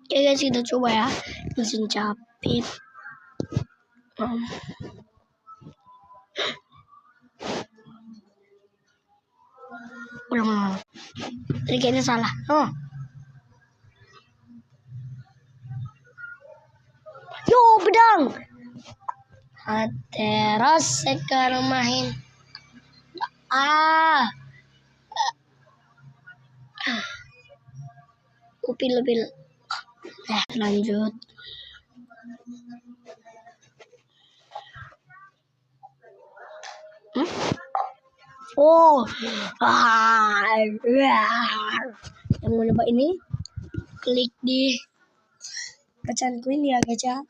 Oke guys, kita coba ya. Mesin capit. Ulang. Tadi kayaknya salah. Yo, pedang. Teras sekarang main. Upil. Lanjut. Yang mau coba ini, klik di gacanku ini ya, gacha.